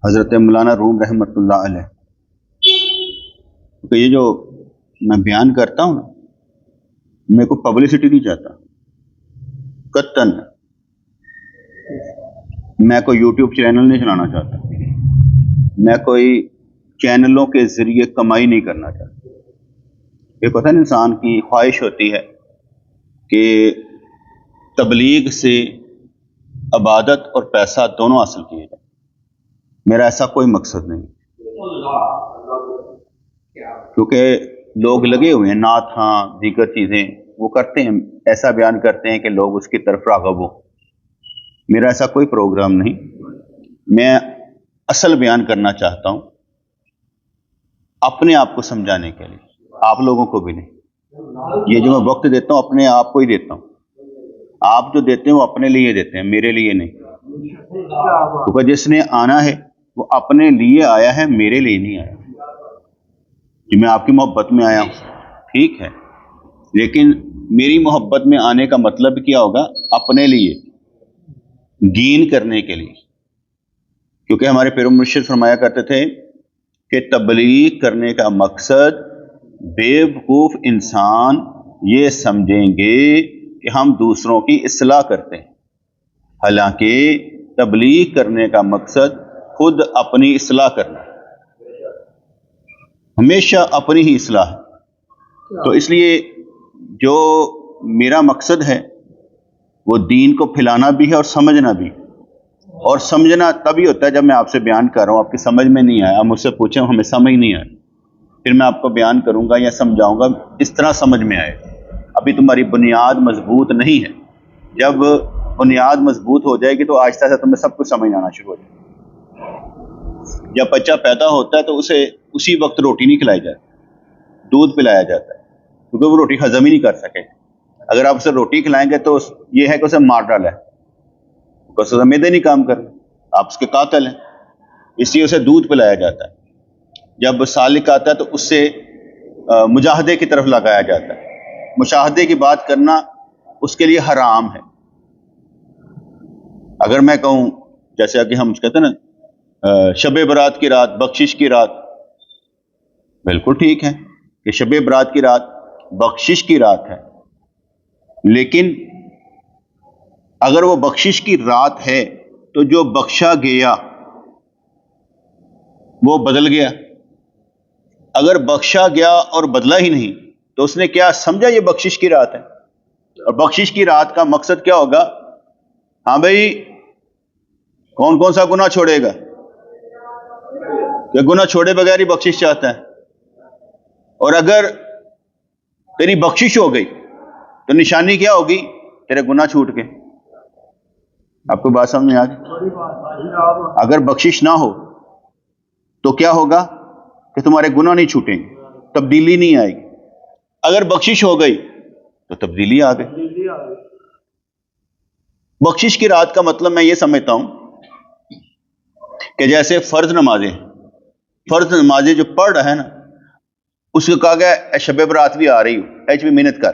حضرت مولانا روم رحمۃ اللہ علیہ کہ یہ جو میں بیان کرتا ہوں نا، میں کوئی پبلسٹی نہیں چاہتا قطعاً. میں کوئی یوٹیوب چینل نہیں چلانا چاہتا، میں کوئی چینلوں کے ذریعے کمائی نہیں کرنا چاہتا. ایک ہوتا ہے انسان کی خواہش ہوتی ہے کہ تبلیغ سے عبادت اور پیسہ دونوں حاصل کیے جائیں. میرا ایسا کوئی مقصد نہیں، کیونکہ لوگ لگے ہوئے ہیں نعت ہاں دیگر چیزیں وہ کرتے ہیں، ایسا بیان کرتے ہیں کہ لوگ اس کی طرف راغب ہوں. میرا ایسا کوئی پروگرام نہیں. میں اصل بیان کرنا چاہتا ہوں اپنے آپ کو سمجھانے کے لیے، آپ لوگوں کو بھی نہیں. یہ جو میں وقت دیتا ہوں اپنے آپ کو ہی دیتا ہوں. آپ جو دیتے ہیں وہ اپنے لیے دیتے ہیں، میرے لیے نہیں. کیونکہ جس نے آنا ہے وہ اپنے لیے آیا ہے، میرے لیے نہیں آیا. کہ میں آپ کی محبت میں آیا ہوں ٹھیک ہے، لیکن میری محبت میں آنے کا مطلب کیا ہوگا؟ اپنے لیے، گین کرنے کے لیے. کیونکہ ہمارے پیر مرشد فرمایا کرتے تھے کہ تبلیغ کرنے کا مقصد بے وقوف انسان یہ سمجھیں گے کہ ہم دوسروں کی اصلاح کرتے ہیں، حالانکہ تبلیغ کرنے کا مقصد خود اپنی اصلاح کرنا ہے، ہمیشہ اپنی ہی اصلاح ہے. تو اس لیے جو میرا مقصد ہے وہ دین کو پھیلانا بھی ہے اور سمجھنا بھی. اور سمجھنا تبھی ہوتا ہے جب میں آپ سے بیان کر رہا ہوں، آپ کی سمجھ میں نہیں آیا، آپ مجھ سے پوچھیں ہمیں سمجھ نہیں آیا، پھر میں آپ کو بیان کروں گا یا سمجھاؤں گا اس طرح سمجھ میں آئے. ابھی تمہاری بنیاد مضبوط نہیں ہے. جب بنیاد مضبوط ہو جائے گی تو آہستہ آہستہ تمہیں سب کچھ سمجھ آنا شروع ہو جائے گا. جب بچہ پیدا ہوتا ہے تو اسے اسی وقت روٹی نہیں کھلائی جاتی، دودھ پلایا جاتا ہے، کیونکہ وہ روٹی ہضم ہی نہیں کر سکے. اگر آپ اسے روٹی کھلائیں گے تو یہ ہے کہ اسے مار ڈالا ہے، اسے معدے نہیں کام کر رہے، آپ اس کے قاتل ہیں، اس لیے اسے دودھ پلایا جاتا ہے. جب سالک آتا ہے تو اس سے مجاہدے کی طرف لگایا جاتا ہے. مشاہدے کی بات کرنا اس کے لیے حرام ہے. اگر میں کہوں جیسے کہ ہم کہتے ہیں نا شب برات کی رات، بخشش کی رات، بالکل ٹھیک ہے کہ شب برات کی رات بخشش کی رات ہے، لیکن اگر وہ بخشش کی رات ہے تو جو بخشا گیا وہ بدل گیا. اگر بخشا گیا اور بدلا ہی نہیں تو اس نے کیا سمجھا یہ بخشش کی رات ہے. اور بخشش کی رات کا مقصد کیا ہوگا؟ ہاں بھائی کون کون سا گناہ چھوڑے گا؟ کہ گناہ چھوڑے بغیر ہی بخشش چاہتا ہے. اور اگر تیری بخشش ہو گئی تو نشانی کیا ہوگی؟ تیرے گناہ چھوٹ گئے. آپ کو بات سمجھ میں آ گئی؟ اگر بخشش نہ ہو تو کیا ہوگا کہ تمہارے گناہ نہیں چھوٹیں گے، تبدیلی نہیں آئے گی. اگر بخشش ہو گئی تو تبدیلی آ گئی. بخشش کی رات کا مطلب میں یہ سمجھتا ہوں کہ جیسے فرض نمازیں جو پڑھ رہا ہے نا، اس کو کہا گیا شب برات بھی آ رہی ہو بھی محنت کر.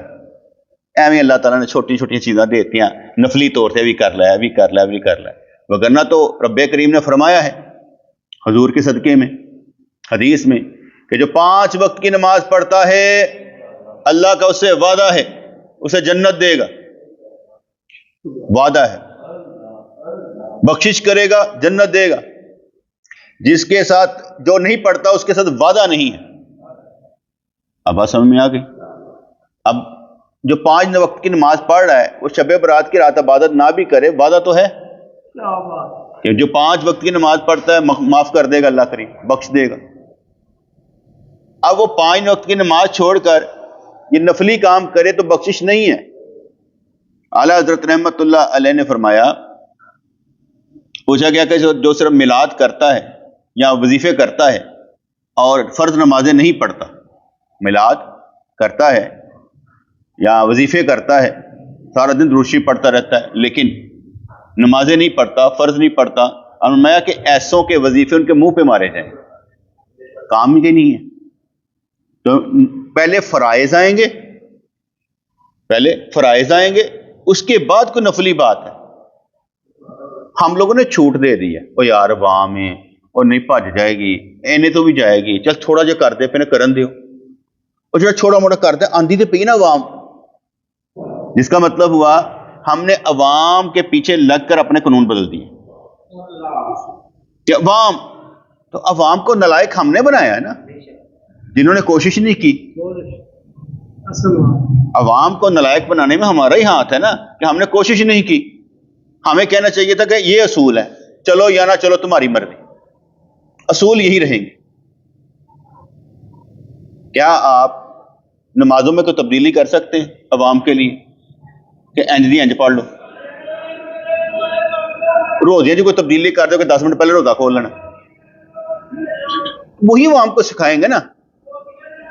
ایویں اللہ تعالیٰ نے چھوٹی چھوٹی چیزاں دیتی ہیں، نفلی طور سے بھی کر لیا بھی کر لیا بھی کر لیا. وگرنہ تو رب کریم نے فرمایا ہے حضور کے صدقے میں حدیث میں کہ جو 5 وقت کی نماز پڑھتا ہے اللہ کا اس سے وعدہ ہے اسے جنت دے گا، وعدہ ہے. بخشش کرے گا جنت دے گا. جس کے ساتھ جو نہیں پڑھتا اس کے ساتھ وعدہ نہیں ہے. اب بات سمجھ میں آ گئی؟ اب جو 5 وقت کی نماز پڑھ رہا ہے وہ شب برات کی رات عبادت نہ بھی کرے، وعدہ تو ہے کہ جو 5 وقت کی نماز پڑھتا ہے معاف کر دے گا اللہ کریم، بخش دے گا. اب وہ 5 وقت کی نماز چھوڑ کر یہ نفلی کام کرے تو بخشش نہیں ہے. اعلیٰ حضرت رحمت اللہ علیہ نے فرمایا، پوچھا گیا کہ جو صرف میلاد کرتا ہے یا وظیفے کرتا ہے اور فرض نمازیں نہیں پڑھتا، میلاد کرتا ہے یا وظیفے کرتا ہے، سارا دن درود شریف پڑھتا رہتا ہے لیکن نمازیں نہیں پڑھتا، فرض نہیں پڑھتا، فرمایا کہ ایسوں کے وظیفے ان کے منہ پہ مارے جائیں، کام ہی نہیں ہے. تو پہلے فرائض آئیں گے اس کے بعد کوئی نفلی بات ہے. ہم لوگوں نے چھوٹ دے دی ہے، او یار عوام میں اور نہیں بھج جائے گی اینے تو بھی جائے گی, چل تھوڑا جہا کر دے پہ کرن دیو, اور جو چھوٹا موٹا کر دے آندھی تو پی نا عوام, جس کا مطلب ہوا ہم نے عوام کے پیچھے لگ کر اپنے قانون بدل دیے کہ عوام, تو عوام کو نالائق ہم نے بنایا ہے نا, جنہوں نے کوشش نہیں کی. عوام کو نالائق بنانے میں ہمارا ہی ہاتھ ہے نا کہ ہم نے کوشش نہیں کی. ہمیں کہنا چاہیے تھا کہ یہ اصول ہے, چلو یا نہ چلو تمہاری مرضی, اصول یہی رہیں گے. کیا آپ نمازوں میں کوئی تبدیلی کر سکتے ہیں عوام کے لیے کہ انج دی انج پڑھ لو؟ روزے جو کوئی تبدیلی کر دو کہ 10 منٹ پہلے روزہ کھول لینا, وہی عوام کو سکھائیں گے نا.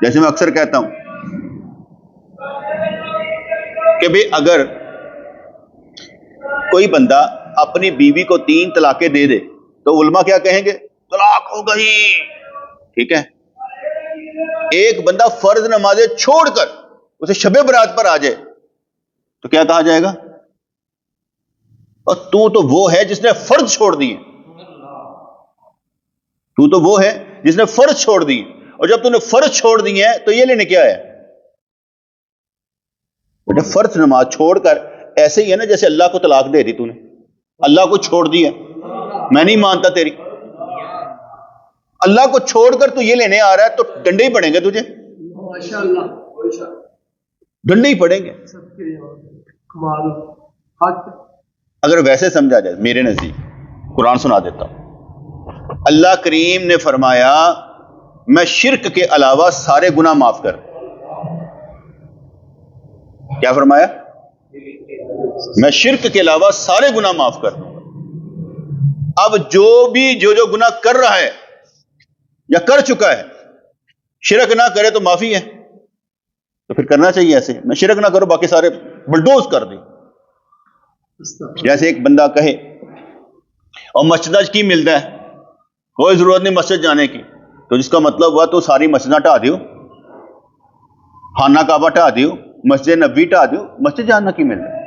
جیسے میں اکثر کہتا ہوں کہ بھئی اگر کوئی بندہ اپنی بیوی کو 3 طلاقیں دے دے تو علماء کیا کہیں گے؟ طلاق ہو گئی. ٹھیک ہے, ایک بندہ فرض نمازیں چھوڑ کر اسے شب برات پر آ جائے تو کیا کہا جائے گا؟ اور تو وہ ہے جس نے فرض چھوڑ دیے, تو وہ ہے جس نے فرض چھوڑ دیے, اور جب تو نے فرض چھوڑ دیے ہیں تو یہ لینے کیا ہے؟ بیٹا فرض نماز چھوڑ کر ایسے ہی ہے نا جیسے اللہ کو طلاق دے دی, تو نے اللہ کو چھوڑ دیا, میں نہیں مانتا تیری. اللہ کو چھوڑ کر تو یہ لینے آ رہا ہے تو ڈنڈے ہی پڑیں گے تجھے, ڈنڈے ہی پڑیں گے. اگر ویسے سمجھا جائے, میرے نزدیک قرآن سنا دیتا ہوں. اللہ کریم نے فرمایا میں شرک کے علاوہ سارے گناہ معاف کر. کیا فرمایا؟ میں شرک کے علاوہ سارے گناہ معاف کر. اب جو گناہ کر رہا ہے یا کر چکا ہے, شرک نہ کرے تو معافی ہے, تو پھر کرنا چاہیے ایسے, میں شرک نہ کرو باقی سارے بلڈوز کر دیں. جیسے ایک بندہ کہے اور مسجد کی ملتا ہے, کوئی ضرورت نہیں مسجد جانے کی, تو جس کا مطلب ہوا تو ساری مسجدیں ٹھا دیو, خانہ کعبہ ٹھا دیو, مسجد نبوی ٹھا دیو, مسجد جانا کی ملتا ہے.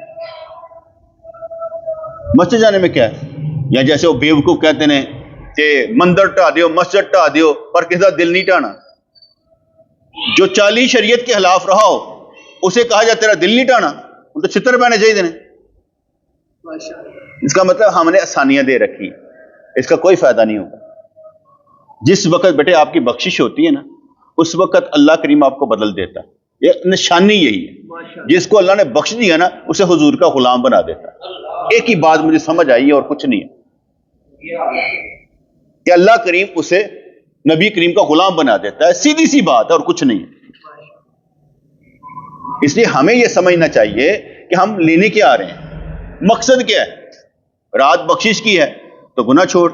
مسجد جانے میں کیا ہے؟ یا جیسے وہ بیوقوف کہتے ہیں کہ مندر ٹھا دیو, مسجد ٹھا دیو, پر کسی کا دل نہیں ٹھانا. جو چالی شریعت کے خلاف رہا ہو اسے کہا جائے تیرا دل نہیں ٹھانا, ان تو چھتر پہنے چاہیے دینے. اس کا مطلب ہم نے آسانیاں دے رکھی, اس کا کوئی فائدہ نہیں ہوگا. جس وقت بیٹے آپ کی بخشش ہوتی ہے نا, اس وقت اللہ کریم آپ کو بدل دیتا ہے. یہ نشانی یہی ہے, جس کو اللہ نے بخش دیا نا اسے حضور کا غلام بنا دیتا ہے. ایک ہی بات مجھے سمجھ آئی ہے اور کچھ نہیں ہے کہ اللہ کریم اسے نبی کریم کا غلام بنا دیتا ہے. سیدھی سی بات ہے اور کچھ نہیں ہے. اس لیے ہمیں یہ سمجھنا چاہیے کہ ہم لینے کیا آ رہے ہیں, مقصد کیا ہے. رات بخشش کی ہے تو گناہ چھوڑ,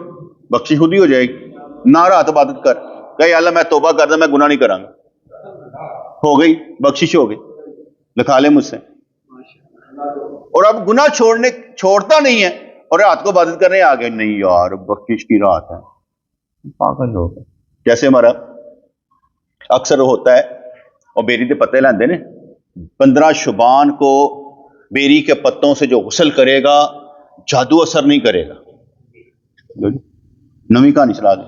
بخشش خود ہی ہو جائے گی. نہ رات عبادت کر, کہ اللہ میں توبہ کرتا میں گناہ نہیں کراں گا, ہو گئی بخشش ہو گئی, لکھا لے مجھ سے. اور اب گناہ چھوڑتا نہیں ہے اور رات کو عبادت کرنے آ گئے, نہیں یار بخشش کی رات ہے, پاگل ہو گئے. جیسے ہمارا اکثر ہوتا ہے, اور بیری کے پتے لیندے نے, 15 شعبان کو بیری کے پتوں سے جو غسل کرے گا جادو اثر نہیں کرے گا. نویں کہانی چلا دیں.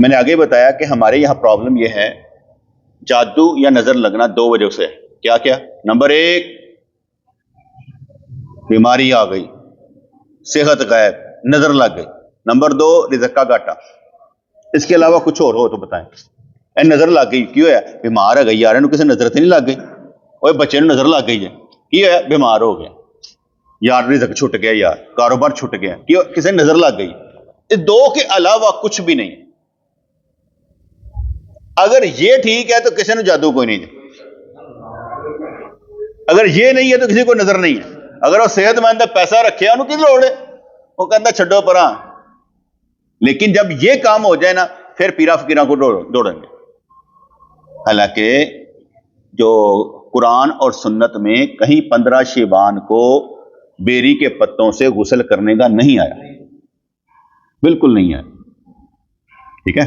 میں نے آگے بتایا کہ ہمارے یہاں پرابلم یہ ہے, جادو یا نظر لگنا 2 وجہ سے. کیا نمبر 1 بیماری آ گئی, صحت غائب, نظر لگ گئی. نمبر 2 رزق کا گھاٹا. اس کے علاوہ کچھ اور ہو تو بتائیں. نظر لگ گئی کیوں ہے؟ بیمار ہے گئی یار, کسی نظر تو نہیں لگ گئی. اور بچے نے نظر لگ گئی ہے, کیوں ہے؟ بیمار ہو گیا یار, رزق چھٹ گیا یار, کاروبار چھٹ گیا, کیوں؟ کسی نظر لگ گئی. اس 2 کے علاوہ کچھ بھی نہیں. اگر یہ ٹھیک ہے تو کسی نے جادو کوئی نہیں. اگر یہ نہیں ہے تو کسی کو نظر نہیں ہے. اگر وہ صحت مند پیسہ رکھے انہوں کی لوڑ ہے, وہ کہتا چھڈو پراں. لیکن جب یہ کام ہو جائے نا پھر پیرا فقیراں کو دوڑیں گے. حالانکہ جو قرآن اور سنت میں کہیں 15 شعبان کو بیری کے پتوں سے غسل کرنے کا نہیں آیا, بالکل نہیں آیا. ٹھیک ہے,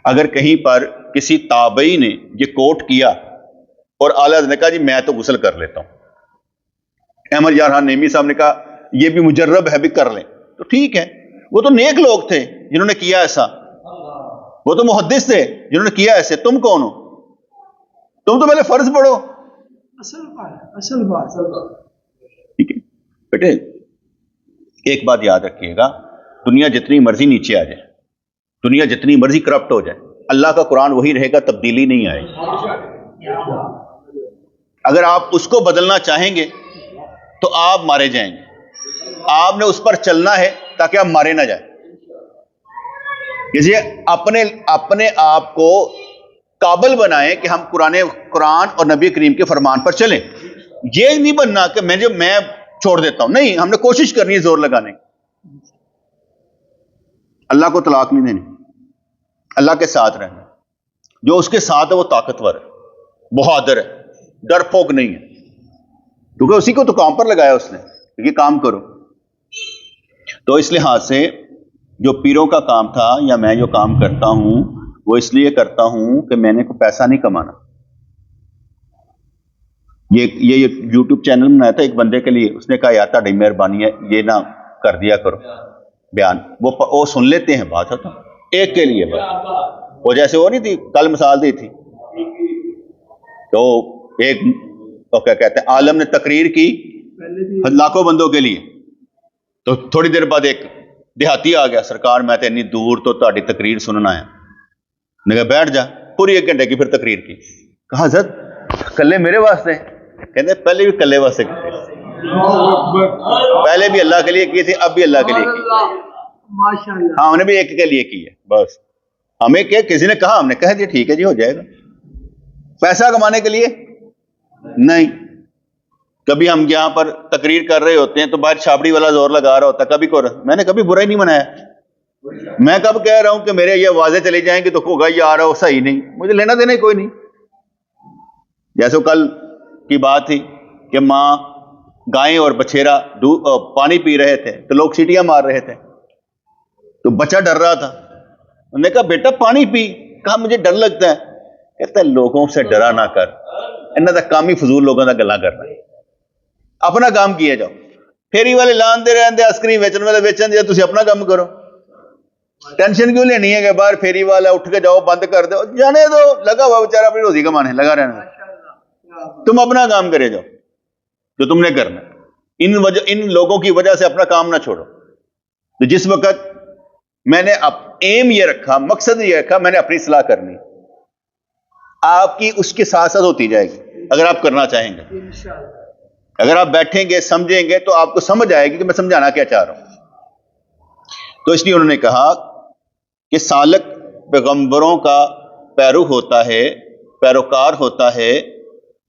اگر کہیں پر کسی تابعی نے یہ کوٹ کیا اور اعلیٰ حضرت نے کہا جی میں تو غسل کر لیتا ہوں, احمد یار خان نیمی صاحب نے کہا یہ بھی مجرب ہے بھی کر لیں, تو ٹھیک ہے, وہ تو نیک لوگ تھے جنہوں نے کیا ایسا, وہ تو محدث تھے جنہوں نے کیا ایسے. تم کون ہو؟ تم تو پہلے فرض پڑھو. اصل بات. ٹھیک ہے بیٹے, ایک بات یاد رکھیے گا, دنیا جتنی مرضی نیچے آ جائے, دنیا جتنی مرضی کرپٹ ہو جائے, اللہ کا قرآن وہی رہے گا, تبدیلی نہیں آئے گی. اگر آپ اس کو بدلنا چاہیں گے تو آپ مارے جائیں گے. آپ نے اس پر چلنا ہے تاکہ آپ مارے نہ جائیں. اس لیے اپنے آپ کو قابل بنائیں کہ ہم قرآن اور نبی کریم کے فرمان پر چلیں. یہ نہیں بننا کہ میں چھوڑ دیتا ہوں, نہیں, ہم نے کوشش کرنی ہے زور لگانے. اللہ کو طلاق نہیں دینی, اللہ کے ساتھ رہنا. جو اس کے ساتھ ہے وہ طاقتور ہے, بہادر ہے, ڈرپوک نہیں ہے, کیونکہ اسی کو تو کام پر لگایا اس نے, یہ کام کرو. تو اس لحاظ سے جو پیروں کا کام تھا یا میں جو کام کرتا ہوں وہ اس لیے کرتا ہوں کہ میں نے کوئی پیسہ نہیں کمانا. یہ یوٹیوب چینل بنایا تھا ایک بندے کے لیے, اس نے کہا یار تہاڈی مہربانی ہے یہ نہ کر دیا کرو بیان, وہ سن لیتے ہیں بات ہوتا ایک کے لیے بات. وہ جیسے وہ نہیں تھی کل مثال دی تھی, تو ایک کیا کہتے ہیں عالم نے تقریر کی لاکھوں بندوں کے لیے, تو تھوڑی دیر بعد ایک دیہاتی آ گیا, سرکار میں تو اتنی دور تو تہاڈی تقریر سننا ہے. میں کہا بیٹھ جا, پوری 1 گھنٹے کی پھر تقریر کی. کہا حضرت کلے میرے واسطے؟ کہتے پہلے بھی کلے واسطے کی تھی, پہلے بھی اللہ کے لیے کی تھی, اب بھی اللہ کے لیے کی. ہاں ہم نے بھی ایک کے لیے کی ہے بس. ہمیں کیا کسی نے کہا, ہم نے کہہ دیا ٹھیک ہے جی ہو جائے گا. پیسہ کمانے کے لیے نہیں. کبھی ہم یہاں پر تقریر کر رہے ہوتے ہیں تو باہر چھاپڑی والا زور لگا رہا ہوتا ہے, کبھی میں نے کبھی برا ہی نہیں منایا. میں کب کہہ رہا ہوں کہ میرے یہ آوازیں چلی جائیں گی تو ہوگا یہ آ رہا ہو صحیح نہیں, مجھے لینا دینا ہی کوئی نہیں. جیسے کل کی بات تھی کہ ماں گائیں اور بچھیرا پانی پی رہے تھے تو لوگ سیٹیاں مار رہے تھے, تو بچہ ڈر رہا تھا. انہوں نے کہا بیٹا پانی پی. کہا مجھے ڈر لگتا ہے. کہتا ہے لوگوں سے ڈرا نہ کر, انہوں نے کام ہی فضول لوگوں کا گلا کرنا, اپنا کام کیا جاؤ. پھیری والے لان دے رہے آئس کریم ویچن والے ویچن دیا, تسی اپنا کام کرو. ٹینشن کیوں لینی ہے کہ باہر پھیری والا اٹھ کے جاؤ بند کر دو, جانے دو, لگا ہوا بیچارہ اپنی روزی کمانے لگا رہنا. تم اپنا کام کرے جاؤ جو تم نے کرنا. ان لوگوں کی وجہ سے اپنا کام نہ چھوڑو. تو جس وقت میں نے ایم یہ رکھا, مقصد یہ رکھا میں نے اپنی اصلاح کرنی, آپ کی اس کے ساتھ ساتھ ہوتی جائے گی اگر آپ کرنا چاہیں گے. اگر آپ بیٹھیں گے سمجھیں گے تو آپ کو سمجھ آئے گی کہ میں سمجھانا کیا چاہ رہا ہوں. تو اس لیے انہوں نے کہا کہ سالک پیغمبروں کا پیرو ہوتا ہے, پیروکار ہوتا ہے,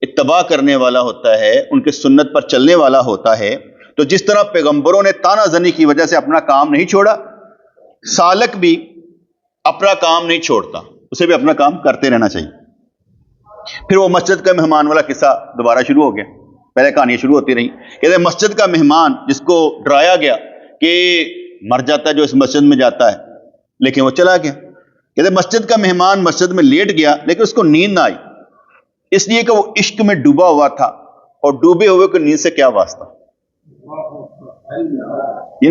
اتباع کرنے والا ہوتا ہے, ان کے سنت پر چلنے والا ہوتا ہے. تو جس طرح پیغمبروں نے تانا زنی کی وجہ سے اپنا کام نہیں چھوڑا, سالک بھی اپنا کام نہیں چھوڑتا, اسے بھی اپنا کام کرتے رہنا چاہیے. پھر وہ مسجد کا مہمان والا قصہ دوبارہ شروع ہو گیا. پہلے کہانیاں شروع ہوتی رہی. کہتے مسجد کا مہمان جس کو ڈرایا گیا کہ مر جاتا ہے جو اس مسجد میں جاتا ہے, لیکن وہ چلا گیا. کہتے مسجد کا مہمان مسجد میں لیٹ گیا لیکن اس کو نیند نہ آئی, اس لیے کہ وہ عشق میں ڈوبا ہوا تھا, اور ڈوبے ہوئے کو نیند سے کیا واسطہ.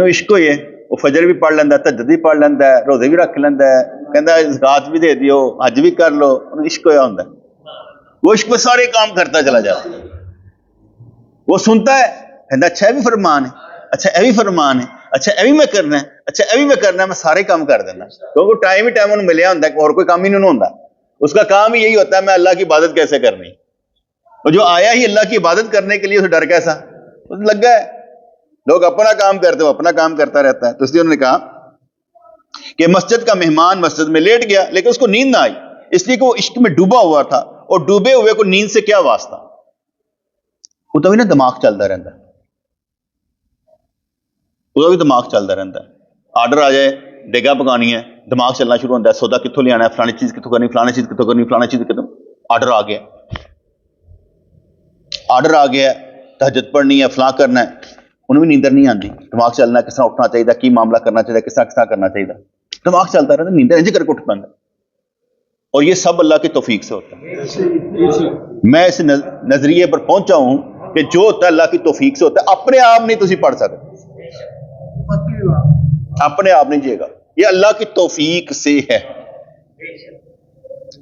عشق کو یہ وہ فجر بھی پڑھ لینا ہے, تہجد بھی پڑھ لینا ہے, روزے بھی رکھ لینا ہے, کہتا ہے زکات بھی دے دیو, حج بھی کر لو. عشق ہوا ہوتا ہے, وہ عشق میں سارے کام کرتا چلا جاتا. وہ سنتا ہے کہتا اچھا بھی فرمان ہے, اچھا اے بھی فرمان ہے, اچھا اے بھی میں کرنا ہے, اچھا اے بھی میں کرنا ہے, میں سارے کام کر دینا. کیونکہ ٹائم ہی ٹائم انہوں ملیا ہوتا ہے, اور کوئی کام ہی نہیں ہوتا. اس کا کام ہی یہی ہوتا ہے میں اللہ کی عبادت کیسے کرنی. اور جو آیا ہی اللہ کی عبادت کرنے کے لیے اسے ڈر کیسا لگا ہے. لوگ اپنا کام کرتے وہ اپنا کام کرتا رہتا ہے. تو اس لیے انہوں نے کہا کہ مسجد کا مہمان مسجد میں لیٹ گیا لیکن اس کو نیند نہ آئی, اس لیے کہ وہ عشق میں ڈوبا ہوا تھا, اور ڈوبے ہوئے کو نیند سے کیا واسطہ. وہ تو بھی نا دماغ چلتا رہتا ہے, وہ بھی دماغ چلتا رہتا ہے. آرڈر آ جائے ڈیگا پکانی ہے, دماغ چلنا شروع ہوتا ہے, سودا کتوں لے آنا ہے, فلانی چیز کتوں کرنی, فلانی چیز کتوں کرنی, فلانی چیز کتوں. آرڈر آ گیا, آرڈر آ گیا, تہجد پڑھنی ہے, فلاں کرنا ہے, انہوں بھی نیندر نہیں آتی. دماغ چلنا ہے, کس طرح اٹھنا چاہیے, کی معاملہ کرنا چاہیے, کس طرح کرنا چاہیے. دماغ چلتا رہتا ہے, نیندر انج کر کے اٹھ پاتا. اور یہ سب اللہ کی توفیق سے ہوتا ہے. میں اس نظریے پر پہنچا ہوں کہ جو ہوتا ہے اللہ کی توفیق سے ہوتا ہے, اپنے آپ نہیں تسی پڑھ سکتے. اپنے آپ نہیں جیے گا, یہ اللہ کی توفیق سے ہے.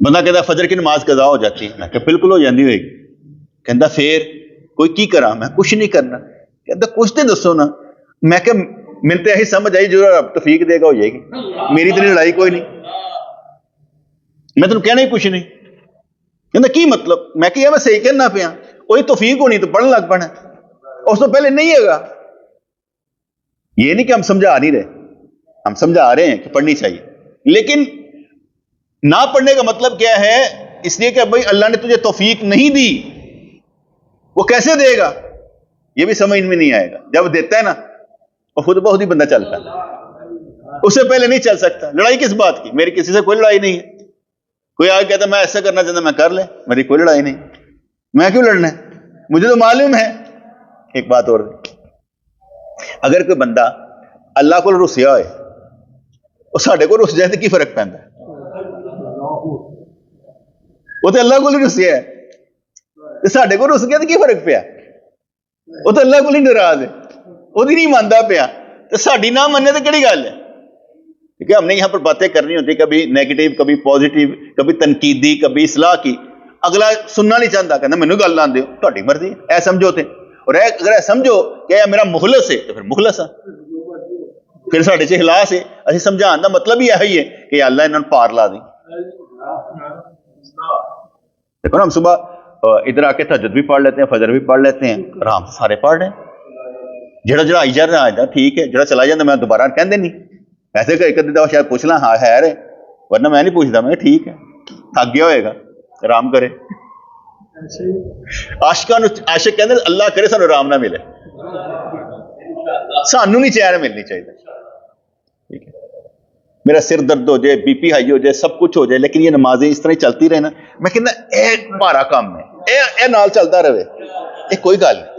بندہ کہتا فجر کی نماز قضا ہو جاتی ہے, میں کہ بالکل ہو جاتی ہوئے گی. کہتا پھر کوئی کی کرا, میں کچھ نہیں کرنا. کہتا کچھ تو دسو نا. میں کہ ملتے یہی سمجھ آئی جو رب توفیق دے گا ہو جائے گی, میری تو لڑائی کوئی نہیں, میں تمہیں کہنا ہی کچھ نہیں. کہتا کی مطلب؟ میں کہ میں صحیح کہنا پیا, وہی توفیق ہونی تو پڑھنے لگ پڑنا, اس تو پہلے نہیں ہے گا. یہ نہیں کہ ہم سمجھا نہیں رہے, ہم سمجھا رہے ہیں کہ پڑھنی چاہیے, لیکن نہ پڑھنے کا مطلب کیا ہے؟ اس لیے کہ بھائی اللہ نے تجھے توفیق نہیں دی, وہ کیسے دے گا یہ بھی سمجھ میں نہیں آئے گا. جب دیتا ہے نا وہ خود بہت ہی بندہ چلتا ہے, اس سے پہلے نہیں چل سکتا. لڑائی کس بات کی؟ میری کسی سے کوئی لڑائی نہیں ہے. کوئی آگے کہتا میں ایسا کرنا چاہتا, میں کر لے, میری کوئی لڑائی نہیں, میں کیوں لڑنا ہے, مجھے تو معلوم ہے. ایک بات اور, اگر کوئی بندہ اللہ کو رسیا ہوئے اور ساڈے کو رس جائے تو کی فرق پہنتا ہے؟ وہ تو اللہ کو نہیں رسیا ہے, ساڈے کو رس گیا تو کی فرق پیا؟ وہ تو اللہ کو نہیں ناراض ہے, وہ نہیں مانتا پیا, تو ساڈی نہ مننے تو کہڑی گل ہے؟ کیونکہ ہم نے یہاں پر باتیں کرنی ہوتی, کبھی نیگیٹو, کبھی پازیٹیو, کبھی تنقیدی, کبھی اصلاح کی. اگلا سننا نہیں چاہتا, کہنا مینوں گل آن دیو, تہاڈی مرضی, اے سمجھو تے. اور اگر اے سمجھو کہ اے میرا مخلص ہے تو پھر مخلص ہے, پھر ساڈے چ اخلاص ہے. اسی سمجھان دا مطلب ہی یہی ہے کہ اللہ انہاں نوں پار لا دیں. دیکھو نا, ہم صبح ادھر آ کے تہجد بھی پڑھ لیتے ہیں, فجر بھی پڑھ لیتے ہیں, آرام سے سارے پڑھ رہے ہیں. جڑا آئی جا رہا ہے ٹھیک ہے, جڑا چلا جاتا میں دوبارہ کہندے نہیں. ایسے کہ ایک ادھی دفعہ شاید پوچھ لاں ہاں خیر ہے, ورنہ میں نہیں پوچھتا. میں ٹھیک ہے, تھک گیا ہوئے گا, آرام کرے. عاشق کہندے اللہ کرے سانو آرام نہ ملے, سانو نہیں چین ملنی چاہیے. ٹھیک ہے, میرا سر درد ہو جائے, بی پی ہائی ہو جائے, سب کچھ ہو جائے, لیکن یہ نمازیں اس طرح ہی چلتی رہے نا, میں کہنا ایک بھارا کام ہے, اے نال چلتا رہے, یہ کوئی گل نہیں,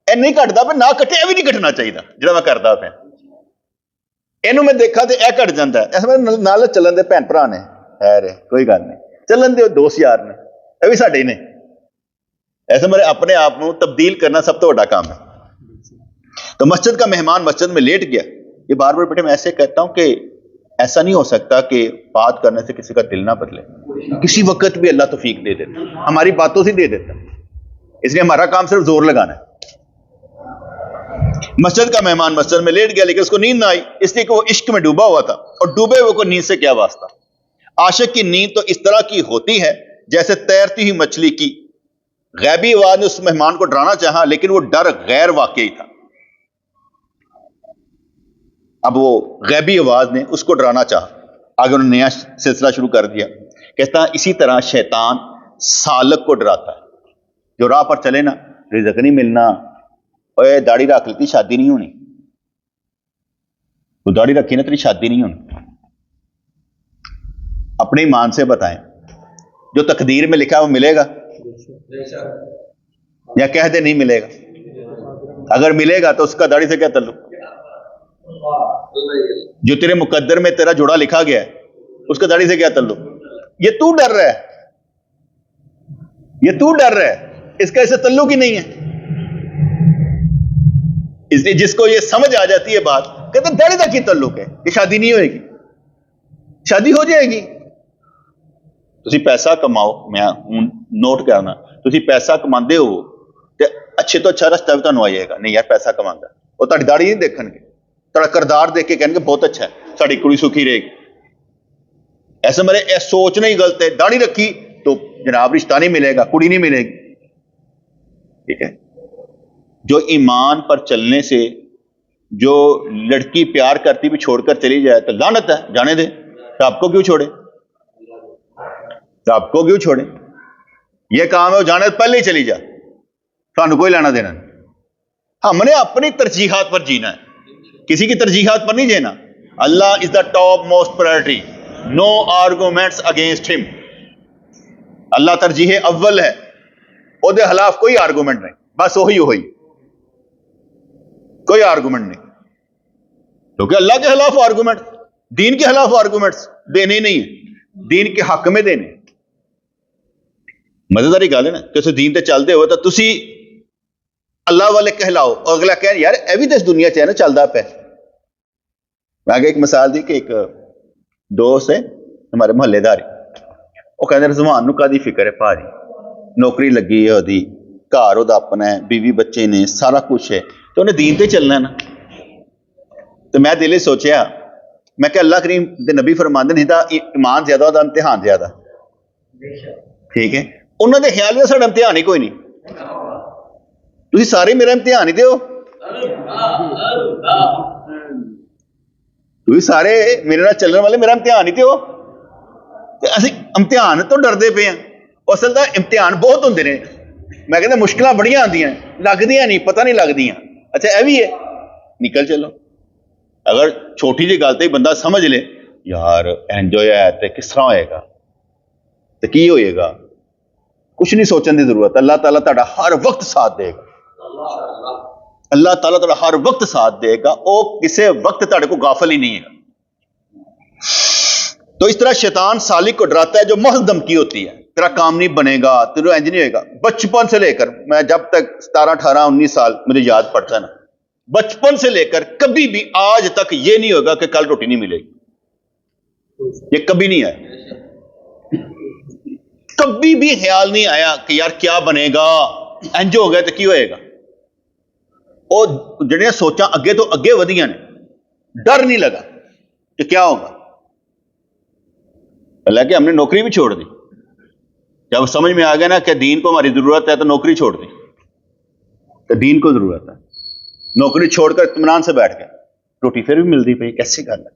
اے نہیں کٹتا پہ نہ کٹے, اے بھی نہیں کٹنا چاہیے جڑا میں کرتا پہ. اینو میں دیکھا تو اے کٹ جاتا ہے, ایسا میرے نال چلن دے بھن بھرا نے, خیر ہے کوئی گل نہیں, چلن دے دوست یار نے, اے بھی ساڈے نے. ایسے میرے اپنے آپ کو تبدیل کرنا سب تو بڑا کام ہے. تو مسجد کا مہمان مسجد میں لیٹ گیا. یہ بار بار بیٹے میں ایسے کہتا ہوں کہ ایسا نہیں ہو سکتا کہ بات کرنے سے کسی کا دل نہ بدلے. کسی وقت بھی اللہ توفیق دے دیتا, ہماری باتوں سے دے دیتا, اس لیے ہمارا کام صرف زور لگانا ہے. مسجد کا مہمان مسجد میں لیٹ گیا, لیکن اس کو نیند نہ آئی, اس لیے کہ وہ عشق میں ڈوبا ہوا تھا, اور ڈوبے ہوئے کو نیند سے کیا واسطہ. عاشق کی نیند تو اس طرح کی ہوتی ہے جیسے تیرتی ہوئی مچھلی کی. غیبی آواز نے اس مہمان کو ڈرانا چاہا, لیکن وہ ڈر غیر واقعی تھا. اب وہ غیبی آواز نے اس کو ڈرانا چاہا. آگے انہوں نے نیا سلسلہ شروع کر دیا. کہتا اسی طرح شیطان سالک کو ڈراتا ہے, جو راہ پر چلے نا, رزق نہیں ملنا, اوے داڑھی رکھ لیتی شادی نہیں ہونی, تو داڑھی رکھی نا تیری شادی نہیں ہونی. اپنے ایمان سے بتائیں, جو تقدیر میں لکھا ہے وہ ملے گا یا کہہ دے نہیں ملے گا؟ اگر ملے گا تو اس کا داڑھی سے کیا تعلق؟ جو تیرے مقدر میں تیرا جوڑا لکھا گیا ہے اس کا داڑھی سے کیا تعلق؟ یہ تو ڈر رہا ہے, یہ تو ڈر رہا ہے, اس کا اسے تعلق ہی نہیں ہے. اس لیے جس کو یہ سمجھ آ جاتی ہے بات, کہتے ہیں داڑھی تک کی تعلق ہے, یہ شادی نہیں ہوئے گی, شادی ہو جائے گی. تسی پیسہ کماؤ, میں نوٹ کرنا, تسی پیسہ کماندے ہو تے اچھے تو اچھا رستہ بھی تانوں آ جائے گا. نہیں یار پیسہ کماندا, اور تہاڈی داڑھی نہیں دیکھن گے, تہاڈا کردار دیکھ کے کہن گے بہت اچھا ہے, ساڈی کڑی سکھی رہے گی. ایسے میرے اے سوچنا ہی غلط ہے. داڑھی رکھی تو جناب رشتہ نہیں ملے گا, کڑی نہیں ملے گی. ٹھیک ہے, جو ایمان پر چلنے سے جو لڑکی پیار کرتی بھی چھوڑ کر چلی جائے تو لعنت ہے, جانے دے. تو آپ کو کیوں چھوڑے, تو آپ کو کیوں چھوڑے؟ یہ کام ہے وہ جانے پہلے ہی چلی جا, سانو کوئی لینا دینا نہیں. ہم نے اپنی ترجیحات پر جینا ہے, کسی کی ترجیحات پر نہیں جینا. Allah is the top most priority, no arguments against him. Allah ترجیح اول ہے, وہ دے خلاف کوئی آرگومنٹ نہیں, بس وہی کوئی آرگومنٹ نہیں. کیونکہ اللہ کے خلاف آرگومنٹ, دین کے خلاف آرگومنٹس دینے نہیں ہیں, دین کے حق میں دینے. مزیداری گل ہے نا, کہ دین تے چلتے ہوئے تو تسی اللہ والے کہلاؤ, اور اگلا کہہ یار اے بھی تو اس دنیا چ ہے نا چلتا پہ, میں آگے ایک مثال دی کہ ایک دوست ہے ہمارے محلے داری, وہ کہتے رضوان نو کدی فکر ہے بھاجی, نوکری لگی ہے وہی, گھر وہ اپنا ہے, بیوی بچے نے, سارا کچھ ہے, تو انہیں دین تے چلنا ہے نا. تو میں دل سوچیا, میں کہ اللہ کریم دے نبی فرماندے نہیں تھا ایمان زیادہ ہوتا امتحان زیادہ. ٹھیک ہے, انہوں نے خیال میں ساڈا امتحان ہی کوئی نہیں, تسی سارے میرا امتحان ہی دیو, تسی سارے میرے نال چلنے والے میرا امتحان ہی دیو. اسی امتحان تو ڈردے پے ہیں, اصل دا امتحان بہت ہوندے نے. میں کہنا مشکلاں بڑیاں آندیاں لگدیاں نہیں, پتہ نہیں لگدیاں. اچھا اے بھی ہے, نکل چلو. اگر چھوٹی جی گل تے بندہ سمجھ لے یار انجوائے ہے تے کس طرح ہوئے گا تے کی ہوئے گا, کچھ نہیں سوچن دی ضرورت. اللہ تعالیٰ تہاڈا ہر وقت ساتھ دے گا, اللہ تعالیٰ تہاڈا ہر وقت ساتھ دے گا, وہ کسے وقت تہاڈے کو غافل ہی نہیں ہے. تو اس طرح شیطان سالک کو ڈراتا ہے جو محض دھمکی ہوتی ہے, تیرا کام نہیں بنے گا, تیرا انج نہیں ہوئے گا. بچپن سے لے کر میں جب تک 17 18 19 سال مجھے یاد پڑتا ہے نا, بچپن سے لے کر کبھی بھی آج تک یہ نہیں ہوگا کہ کل روٹی نہیں ملے گی, یہ کبھی نہیں آیا. کبھی بھی خیال نہیں آیا کہ یار کیا بنے گا, انج ہو گیا تو کی ہوئے گا. وہ جڑیاں سوچاں اگے تو اگے ودیاں نے, ڈر نہیں لگا کہ کیا ہوگا. اللہ کہ ہم نے نوکری بھی چھوڑ دی, جب سمجھ میں آ گیا نا کہ دین کو ہماری ضرورت ہے تو نوکری چھوڑ دی. تو دین کو ضرورت ہے, نوکری چھوڑ کر اطمینان سے بیٹھ گیا, روٹی پھر بھی ملتی پئی, کیسی گل ہے.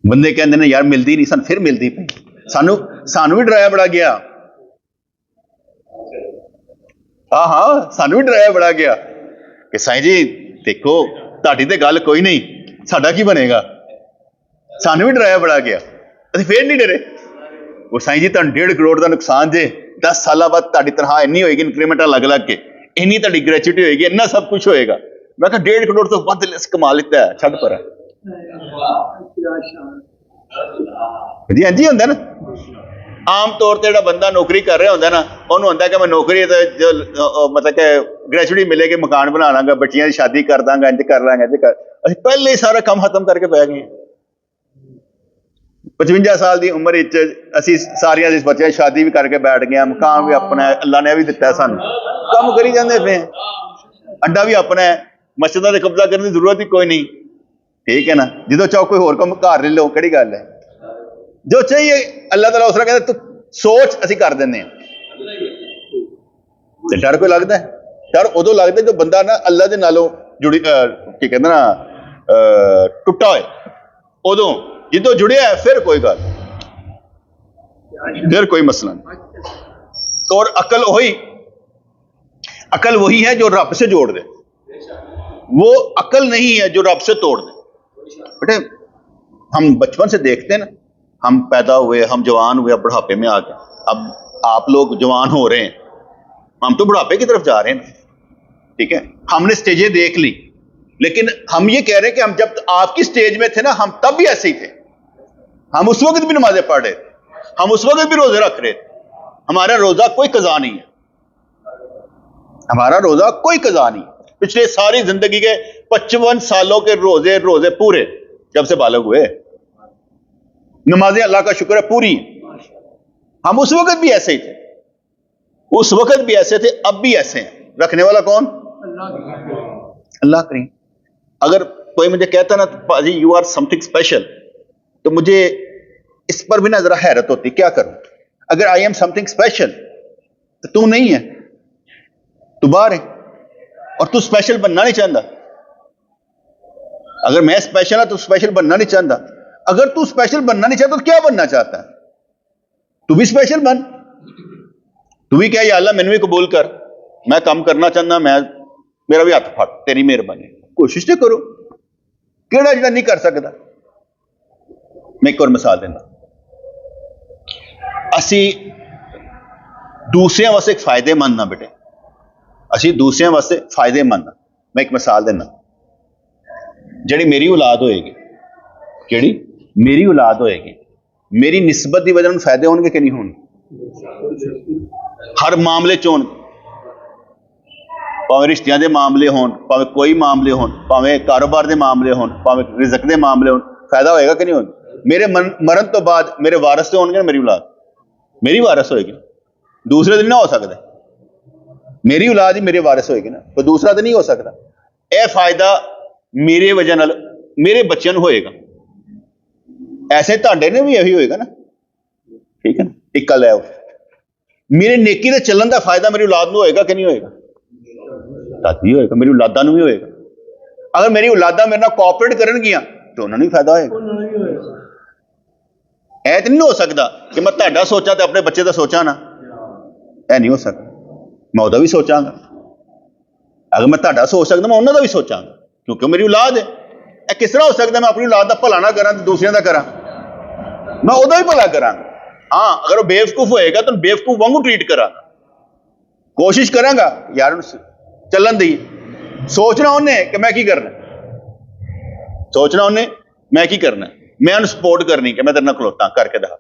بندے کہتے ہیں یار ملتی نہیں سن, پھر ملتی پئی. سانو بھی ڈرایا بڑا گیا, ہاں سانو بھی ڈرایا بڑا گیا کہ سائیں جی دیکھو تہاڈی تے گل کوئی نہیں, ساڈا کی بنے گا. سانو بھی ڈرایا بڑا گیا, اسی پھر نہیں ڈرے. وہ سائیں جی تہاڈا 1.5 کروڑ کا نقصان جے, 10 سال بعد تہاڈی تنخواہ اینی ہوئے گی, انکریمنٹ لگ لگ کے اینی تہاڈی گریچوٹی ہوئے گی, اتنا سب کچھ ہوئے گا. میں کہا 1.5 کروڑ تو ود کما لیتا ہے, چھڈ پر جی. ہاں جی ہوندا نا, عام طور تے جڑا بندہ نوکری کر رہا ہوندا نا, انہوں ہوندا کہ میں نوکری مطلب کہ گریچوٹی ملے گی, مکان بنا لاں گا, بچیاں دی شادی کر داں گا, انج کر لاں گا, انج کر. اسی پہلے ہی سارا کام ختم کر کے پی گئے. 55 سال دی عمر اسی ساریاں بچیاں شادی بھی کر کے بیٹھ گئے, مکان بھی اپنا ہے, اللہ نے بھی دتا ہے سانو, کام کری جاندے پے, اڈا بھی اپنا ہے, مسجداں تے قبضہ کرنے کی ضرورت ہی کوئی نہیں. ٹھیک ہے نا, جدو چاہو کوئی ہور کام گھر لے لو, کہڑی گل ہے. جو چاہیے اللہ تعالیٰ اس طرح کہتے تو سوچ اسی کر دینے ہیں. ڈر کوئی لگتا ہے, ڈر ادو لگتا ہے جو بندہ نا اللہ دے نالوں جڑی کی کہتے نا ٹوٹا ہوئے, ادو جدو جڑیا ہے پھر کوئی گل, پھر کوئی مسئلہ نہیں. اور عقل وہی ہے جو رب سے جوڑ دے, وہ عقل نہیں ہے جو رب سے توڑ دے. بیٹے ہم بچپن سے دیکھتے ہیں نا, ہم پیدا ہوئے, ہم جوان ہوئے, اب بڑھاپے میں آ گئے. اب آپ لوگ جوان ہو رہے ہیں, ہم تو بڑھاپے کی طرف جا رہے ہیں. ٹھیک ہے, ہم نے سٹیجیں دیکھ لی, لیکن ہم یہ کہہ رہے ہیں کہ ہم جب آپ کی سٹیج میں تھے نا, ہم تب بھی ایسے ہی تھے. ہم اس وقت بھی نمازیں پڑھ رہے تھے, ہم اس وقت بھی روزے رکھ رہے تھے. ہمارا روزہ کوئی قضا نہیں ہے, ہمارا روزہ کوئی قضا نہیں. پچھلے ساری زندگی کے 55 سالوں کے روزے پورے جب سے بالغ ہوئے, نمازیں اللہ کا شکر ہے پوری ہیں. ہم اس وقت بھی ایسے ہی تھے, اس وقت بھی ایسے تھے, اب بھی ایسے ہیں. رکھنے والا کون؟ اللہ کریم. اگر کوئی مجھے کہتا نا paaji you are something special, تو مجھے اس پر بھی نا ذرا حیرت ہوتی, کیا کروں. اگر I am some thing special تو نہیں ہے, تو باہر ہے, اور تو اسپیشل بننا نہیں چاہتا. اگر میں اسپیشل ہوں تو اسپیشل بننا نہیں چاہتا. اگر تو اسپیشل بننا نہیں چاہتا تو کیا بننا چاہتا ہے؟ تو بھی اسپیشل بن, تو بھی کہہ یا اللہ مینوں بھی قبول کر, میں کام کرنا چاہتا, میرا بھی ہاتھ پھڑ, تیری مہربانی. کوشش تو کرو, کیڑا جڑا نہیں کر سکتا. میں ایک اور مثال دینا, اسی دوسرے واسطے فائدے مند نہ بیٹے, اسی دوسرے واسطے فائدے مند. میں ایک مثال دینا, جڑی میری اولاد ہوئے گی, کیڑی میری اولاد ہوئے گی, میری نسبت کی وجہ سے فائدے ہون گے کہ نہیں ہون گے؟ ہر معاملے چون. ਭਾਵੇਂ ਰਿਸ਼ਤਿਆਂ ਦੇ ਮਾਮਲੇ ਹੋਣ, ਭਾਵੇਂ ਕੋਈ ਮਾਮਲੇ ਹੋਣ, ਭਾਵੇਂ ਕਾਰੋਬਾਰ ਦੇ ਮਾਮਲੇ ਹੋਣ, ਭਾਵੇਂ ਰਿਜ਼ਕ ਦੇ ਮਾਮਲੇ ਹੋਣ, ਫਾਇਦਾ ਹੋਏਗਾ ਕਿ ਨਹੀਂ ਹੋਏਗਾ? ਮੇਰੇ ਮਰਨ ਤੋਂ ਬਾਅਦ ਮੇਰੇ ਵਾਰਸ ਤੇ ਹੋਣਗੇ ਨਾ, ਮੇਰੀ ਔਲਾਦ ਮੇਰੀ ਵਾਰਸ ਹੋਏਗੀ, ਦੂਸਰੇ ਦਿਨ ਨਾ ਹੋ ਸਕਦਾ। ਮੇਰੀ ਔਲਾਦ ਹੀ ਮੇਰੇ ਵਾਰਸ ਹੋਏਗੀ ਨਾ, ਕੋਈ ਦੂਸਰਾ ਤਾਂ ਨਹੀਂ ਹੋ ਸਕਦਾ। ਇਹ ਫਾਇਦਾ ਮੇਰੇ ਵਜ੍ਹਾ ਨਾਲ ਮੇਰੇ ਬੱਚਿਆਂ ਨੂੰ ਹੋਏਗਾ, ਐਸੇ ਤੁਹਾਡੇ ਨੇ ਵੀ ਇਹੀ ਹੋਏਗਾ ਨਾ, ਠੀਕ ਹੈ ਨਾ। ਇੱਕ ਗੱਲ ਹੈ, ਮੇਰੇ ਨੇਕੀ ਦੇ ਚੱਲਣ ਦਾ ਫਾਇਦਾ ਮੇਰੀ ਔਲਾਦ ਨੂੰ ਹੋਏਗਾ ਕਿ ਨਹੀਂ ਹੋਏਗਾ? ਤਾਂ ਹੋਏਗਾ, ਮੇਰੀ ਔਲਾਦਾਂ ਨੂੰ ਵੀ ਹੋਏਗਾ। ਅਗਰ ਮੇਰੀ ਔਲਾਦਾਂ ਮੇਰੇ ਨਾਲ ਕੋਆਪਰੇਟ ਕਰਨਗੀਆਂ ਤਾਂ ਉਹਨਾਂ ਨੂੰ ਵੀ ਫਾਇਦਾ ਹੋਏਗਾ। ਇਹ ਤਾਂ ਨਹੀਂ ਹੋ ਸਕਦਾ ਕਿ ਮੈਂ ਤੁਹਾਡਾ ਸੋਚਾਂ ਤੇ ਆਪਣੇ ਬੱਚੇ ਦਾ ਸੋਚਾਂ ਨਾ, ਇਹ ਨਹੀਂ ਹੋ ਸਕਦਾ। ਮੈਂ ਉਹਦਾ ਵੀ ਸੋਚਾਂਗਾ, ਅਗਰ ਮੈਂ ਤੁਹਾਡਾ ਸੋਚ ਸਕਦਾ ਮੈਂ ਉਹਨਾਂ ਦਾ ਵੀ ਸੋਚਾਂਗਾ, ਕਿਉਂਕਿ ਮੇਰੀ ਔਲਾਦ ਹੈ। ਇਹ ਕਿਸ ਤਰ੍ਹਾਂ ਹੋ ਸਕਦਾ ਮੈਂ ਆਪਣੀ ਔਲਾਦ ਦਾ ਭਲਾ ਨਾ ਕਰਾਂ ਤੇ ਦੂਸਰਿਆਂ ਦਾ ਕਰਾਂ? ਮੈਂ ਉਹਦਾ ਵੀ ਭਲਾ ਕਰਾਂਗਾ। ਹਾਂ, ਅਗਰ ਉਹ ਬੇਵਕੂਫ ਹੋਏਗਾ ਤਾਂ ਬੇਵਕੂਫ ਵਾਂਗੂ ਟਰੀਟ ਕਰਾਂਗਾ, ਕੋਸ਼ਿਸ਼ ਕਰਾਂਗਾ ਯਾਰ ਉਹਨੂੰ ਚੱਲਣ ਦੀ। ਸੋਚਣਾ ਉਹਨੇ ਕਿ ਮੈਂ ਕੀ ਕਰਨਾ, ਸੋਚਣਾ ਉਹਨੇ ਮੈਂ ਕੀ ਕਰਨਾ, ਮੈਂ ਉਹਨੂੰ ਸਪੋਰਟ ਕਰਨੀ ਕਿ ਮੈਂ ਤੇਰੇ ਨਾਲ ਖਲੋਤਾ ਕਰਕੇ ਦਿਖਾ,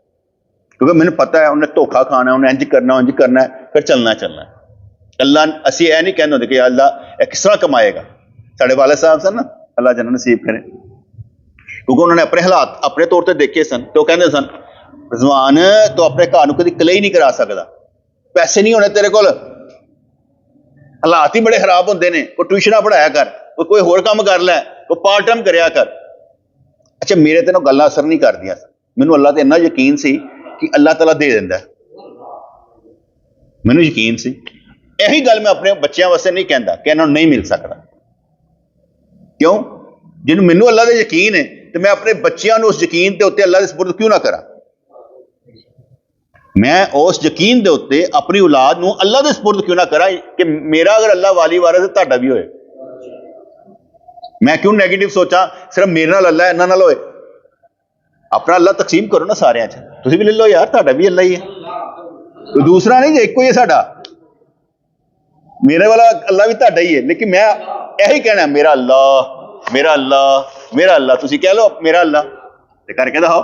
ਕਿਉਂਕਿ ਮੈਨੂੰ ਪਤਾ ਹੈ ਉਹਨੇ ਧੋਖਾ ਖਾਣਾ, ਉਹਨੇ ਇੰਝ ਕਰਨਾ ਹੈ, ਫਿਰ ਚੱਲਣਾ ਹੈ। ਅੱਲਾ, ਅਸੀਂ ਇਹ ਨਹੀਂ ਕਹਿੰਦੇ ਹੁੰਦੇ ਕਿ ਅੱਲਾ ਇਹ ਕਿਸ ਤਰ੍ਹਾਂ ਕਮਾਏਗਾ। ਸਾਡੇ ਵਾਲਿਦ ਸਾਹਿਬ ਸਨ ਨਾ, ਅੱਲਾ ਜੰਨਤ ਨਸੀਬ ਕਰੇ, ਕਿਉਂਕਿ ਉਹਨਾਂ ਨੇ ਆਪਣੇ ਹਾਲਾਤ ਆਪਣੇ ਤੌਰ ਤੇ ਦੇਖੇ ਸਨ, ਤੇ ਉਹ ਕਹਿੰਦੇ ਸਨ ਰਿਜ਼ਵਾਨ ਤੂੰ ਆਪਣੇ ਘਰ ਨੂੰ ਕਦੀ ਕਲੇ ਹੀ ਨਹੀਂ ਕਰਾ ਸਕਦਾ, ਪੈਸੇ ਨਹੀਂ ਹੋਣੇ ਤੇਰੇ ਕੋਲ, ਹਾਲਾਤ ਹੀ ਬੜੇ ਖਰਾਬ ਹੁੰਦੇ ਨੇ, ਕੋਈ ਟਿਊਸ਼ਨਾਂ ਪੜ੍ਹਾਇਆ ਕਰ, ਕੋਈ ਹੋਰ ਕੰਮ ਕਰ ਲੈ, ਕੋਈ ਪਾਰਟ ਟਾਈਮ ਕਰਿਆ ਕਰ। ਅੱਛਾ, ਮੇਰੇ ਤੇ ਨਾ ਗੱਲਾਂ ਅਸਰ ਨਹੀਂ ਕਰਦੀਆਂ, ਮੈਨੂੰ ਅੱਲਾ ਤੇ ਇੰਨਾ ਯਕੀਨ ਸੀ ਕਿ ਅੱਲਾਹ ਤਾਲਾ ਦੇ ਦਿੰਦਾ, ਮੈਨੂੰ ਯਕੀਨ ਸੀ। ਇਹੀ ਗੱਲ ਮੈਂ ਆਪਣੇ ਬੱਚਿਆਂ ਵਾਸਤੇ ਨਹੀਂ ਕਹਿੰਦਾ ਕਿ ਇਹਨਾਂ ਨੂੰ ਨਹੀਂ ਮਿਲ ਸਕਦਾ। ਕਿਉਂ? ਜਿਹਨੂੰ ਮੈਨੂੰ ਅੱਲਾ ਦਾ ਯਕੀਨ ਹੈ ਤੇ ਮੈਂ ਆਪਣੇ ਬੱਚਿਆਂ ਨੂੰ ਉਸ ਯਕੀਨ ਦੇ ਉੱਤੇ ਅੱਲਾ ਦੇ ਸਪੁਰਦ ਕਿਉਂ ਨਾ ਕਰਾਂ? ਮੈਂ ਉਸ ਯਕੀਨ ਦੇ ਉੱਤੇ ਆਪਣੀ ਔਲਾਦ ਨੂੰ ਅੱਲਾ ਦੇ ਸਪੁਰਦ ਕਿਉਂ ਨਾ ਕਰਾਂ ਕਿ ਮੇਰਾ ਅਗਰ ਅੱਲਾ ਵਾਲੀ ਵਾਰਿਸ ਹੈ ਤੁਹਾਡਾ ਵੀ ਹੋਏ। ਮੈਂ ਕਿਉਂ ਨੈਗੇਟਿਵ ਸੋਚਾਂ, ਸਿਰਫ ਮੇਰੇ ਨਾਲ ਅੱਲਾ ਇਹਨਾਂ ਨਾਲ ਹੋਏ। ਆਪਣਾ ਅੱਲਾ ਤਕਸੀਮ ਕਰੋ ਨਾ ਸਾਰਿਆਂ 'ਚ, ਤੁਸੀਂ ਵੀ ਲੈ ਲਓ ਯਾਰ, ਤੁਹਾਡਾ ਵੀ ਅੱਲਾ ਹੀ ਹੈ, ਕੋਈ ਦੂਸਰਾ ਨਹੀਂ, ਇੱਕੋ ਹੀ ਹੈ ਸਾਡਾ। ਮੇਰੇ ਵਾਲਾ ਅੱਲਾ ਵੀ ਤੁਹਾਡਾ ਹੀ ਹੈ, ਲੇਕਿਨ ਮੈਂ ਇਹੀ ਕਹਿਣਾ ਮੇਰਾ ਅੱਲਾ, ਮੇਰਾ ਅੱਲਾ, ਮੇਰਾ ਅੱਲਾ। ਤੁਸੀਂ ਕਹਿ ਲਓ ਮੇਰਾ ਅੱਲਾ ਤੇ ਕਰਕੇ ਦਿਖਾਓ।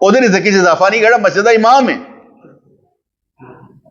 ਉਹਦੇ ਰਿਜ਼ਕ 'ਚ ਇਜ਼ਾਫਾ ਨਹੀਂ। ਜਿਹੜਾ ਮਸਜਿਦ ਦਾ ਇਮਾਮ ਹੈ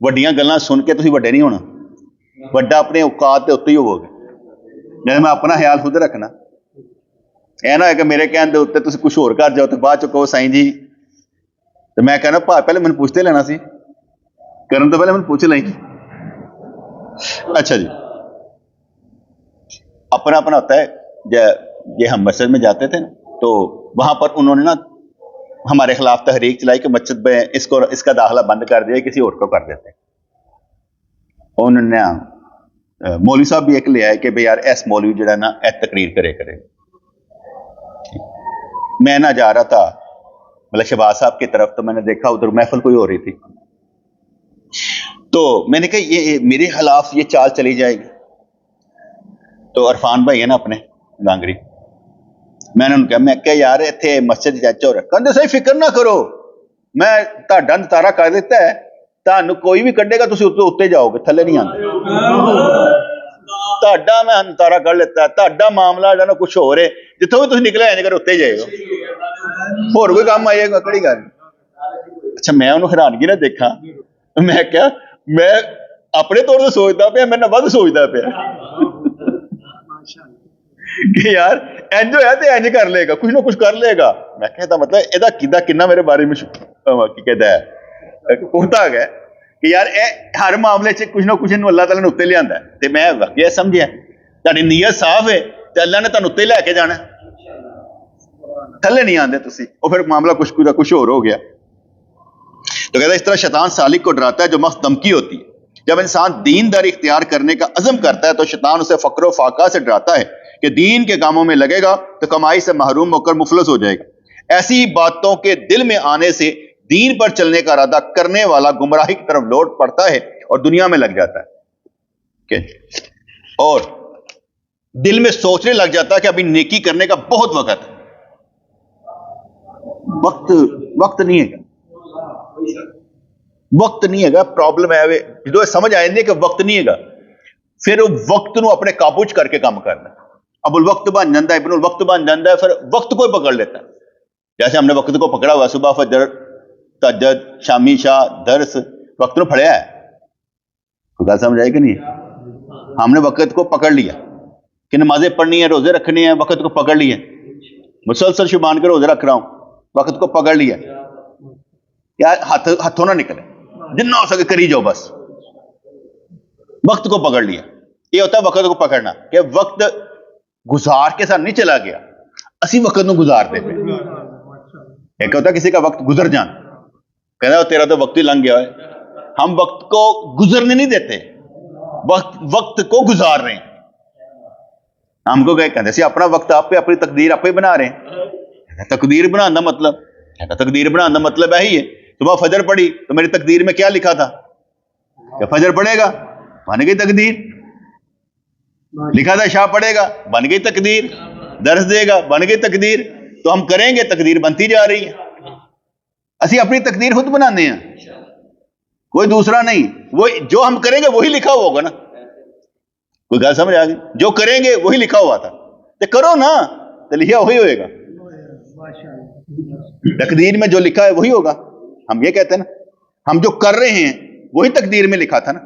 ਵੱਡੀਆਂ ਗੱਲਾਂ ਸੁਣ ਕੇ ਤੁਸੀਂ ਵੱਡੇ ਨਹੀਂ ਹੋਣਾ, ਵੱਡਾ ਆਪਣੇ ਔਕਾਤ ਦੇ ਉੱਤੇ ਹੀ ਹੋਵੋਗੇ। ਜਿਵੇਂ ਮੈਂ ਆਪਣਾ ਖਿਆਲ ਖੁਦ ਰੱਖਣਾ, ਇਹ ਨਾ ਹੈ ਕਿ ਮੇਰੇ ਕਹਿਣ ਦੇ ਉੱਤੇ ਤੁਸੀਂ ਕੁਝ ਹੋਰ ਕਰ ਜਾਓ ਤੇ ਬਾਅਦ ਚ ਕਹੋ ਸਾਈਂ ਜੀ, ਤੇ ਮੈਂ ਕਹਿੰਦਾ ਪਹਿਲੇ ਮੈਨੂੰ ਪੁੱਛਦੇ ਲੈਣਾ ਸੀ کرن تو پہلے میں پوچھ لیں. اچھا جی, اپنا اپنا ہوتا ہے. یہ ہم مسجد میں جاتے تھے نا, تو وہاں پر انہوں نے نا ہمارے خلاف تحریک چلائی کہ مسجد میں اس کا داخلہ بند کر دیا, کسی اور کو کر دیتے. انہوں نے مولوی صاحب بھی ایک لے آئے کہ بھائی یار ایس مولوی جو ہے نا ایس تقریر کرے. میں نہ جا رہا تھا مطلب شہباز صاحب کی طرف, تو میں نے دیکھا ادھر محفل کوئی ہو رہی تھی, تو میں نے کہا یہ میرے خلاف یہ چال چلی جائے گی. تو عرفان بھائی ہے نا اپنے گانگری, میں نے ان کہا میں کہ یار اتنے مسجد چاچا ہو رہا, کہتے صحیح فکر نہ کرو, میں تہاڈا نتارا کر دیتا ہے, تہانوں کوئی بھی کڈے گا تسی اتنے جاؤ گے, تھلے نہیں آندے. تہاڈا میں نتارا کر لیتا ہے, تہاڈا معاملہ جو نا کچھ ہو رہے, جتوں بھی تسی نکلے آئے کر اتنے جائے گا, اور کوئی کام آئے گا کڑی گل. اچھا میں انہوں حیرانگی نہ دیکھا, میں کیا میں اپنے طور سے سوچتا پیا, میں نہ ود سوچتا پیا کہ یار انج ہویا تے انج کر لے گا, کچھ نہ کچھ کر لے گا. میں کہتا مطلب ادا کیدا کنا میرے بارے میں کی کہتا ہے ہوتا ہے کہ یار اے ہر معاملے سے کچھ نہ کچھ اللہ تعالیٰ نے اتنے لیا ہے. تے میں واقعی سمجھیا تہاڈی نیت صاف ہے تے اللہ نے تانوں اتنے لے کے جانا, تھلے نہیں آندے تسی. اور پھر معاملہ کچھ اور ہو گیا. تو کہتا ہے اس طرح شیطان سالک کو ڈراتا ہے جو مخصوص دھمکی ہوتی ہے. جب انسان دینداری اختیار کرنے کا عزم کرتا ہے تو شیطان اسے فقر و فاقہ سے ڈراتا ہے کہ دین کے کاموں میں لگے گا تو کمائی سے محروم ہو کر مفلس ہو جائے گا. ایسی باتوں کے دل میں آنے سے دین پر چلنے کا ارادہ کرنے والا گمراہی کی طرف لوٹ پڑتا ہے اور دنیا میں لگ جاتا ہے, اور دل میں سوچنے لگ جاتا ہے کہ ابھی نیکی کرنے کا بہت وقت ہے. وقت نہیں ہے, وقت نہیں ہے گا. پرابلم ہے جو سمجھ آئے کہ وقت نہیں ہے گا, پھر وہ وقت نو اپنے قابو چ کر کے کام کرنا. اب الوقت بن جاتا ہے, ابن الوقت بن جاتا ہے, پھر وقت کو ہی پکڑ لیتا ہے. جیسے ہم نے وقت کو پکڑا ہوا, صبح فجر, تہجد, شامی شاہ, درس, وقت نو پھڑیا ہے. کوئی بات سمجھ آئے کہ نہیں؟ ہم نے وقت کو پکڑ لیا کہ نمازیں پڑھنی ہے, روزے رکھنے ہیں, وقت کو پکڑ لیا. مسلسل شبان کے روزے رکھ رہا ہوں, وقت کو پکڑ لیا. کیا ہاتھوں نہ نکلے, جتنا ہو سکے کری جاؤ, بس وقت کو پکڑ لیا. یہ ہوتا ہے وقت کو پکڑنا, کہ وقت گزار کے ساتھ نہیں چلا گیا, اسی وقت نو گزار دے پہ. ایک ہوتا ہے کسی کا وقت گزر جانا, کہنا تیرا تو وقت ہی لنگ گیا ہے. ہم وقت کو گزرنے نہیں دیتے, وقت کو گزار رہے ہیں. ہم کو کہتے ہیں اپنا وقت آپ پہ, اپنی تقدیر آپ پہ بنا رہے ہیں. تقدیر بنانا مطلب, تقدیر بنانا مطلب یہی ہے. صبح فجر پڑھی تو میری تقدیر میں کیا لکھا تھا کہ فجر پڑھے گا, بن گئی تقدیر. لکھا تھا عشاء پڑھے گا, بن گئی تقدیر. درس دے گا, بن گئی تقدیر. تو ہم کریں گے, تقدیر بنتی جا رہی ہے. اسی اپنی تقدیر خود بنانے ہیں, کوئی دوسرا نہیں. وہ جو ہم کریں گے وہی لکھا ہوا ہوگا نا. کوئی گل سمجھ آ گئی؟ جو کریں گے وہی لکھا ہوا تھا, تو کرو نا, تو لکھا وہی ہوئے گا. تقدیر میں جو لکھا ہے وہی ہوگا. ہم یہ کہتے ہیں نا, ہم جو کر رہے ہیں وہی تقدیر میں لکھا تھا نا.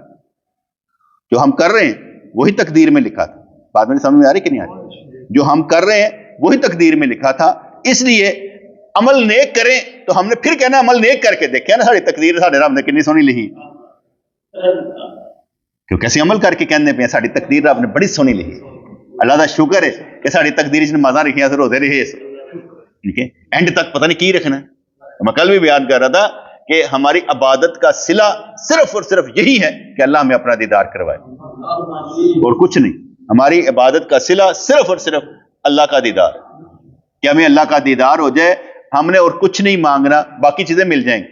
جو ہم کر رہے ہیں وہی تقدیر میں لکھا تھا. بات میں سمجھ میں آ رہی کہ نہیں آ رہی؟ جو ہم کر رہے ہیں وہی تقدیر میں لکھا تھا. اس لیے عمل نیک کریں تو ہم نے پھر کہنا عمل نیک کر کے دیکھیں نا ساری تقدیر سارے رب نے کنی سونی لکھی. کیونکہ اسی عمل کر کے کہنے پہ ساری تقدیر رب نے بڑی سونی لکھی. اللہ کا شکر ہے کہ ساری تقدیر نمازاں لکھیاں سے روزے رہے. ٹھیک ہے, اینڈ تک پتہ نہیں کی رکھنا ہے. میں کل بھی بیان کر رہا تھا کہ ہماری عبادت کا صلہ صرف اور صرف یہی ہے کہ اللہ ہمیں اپنا دیدار کروائے, اور کچھ نہیں. ہماری عبادت کا صلہ صرف اور صرف اللہ کا دیدار, کہ ہمیں اللہ کا دیدار ہو جائے. ہم نے اور کچھ نہیں مانگنا, باقی چیزیں مل جائیں گی.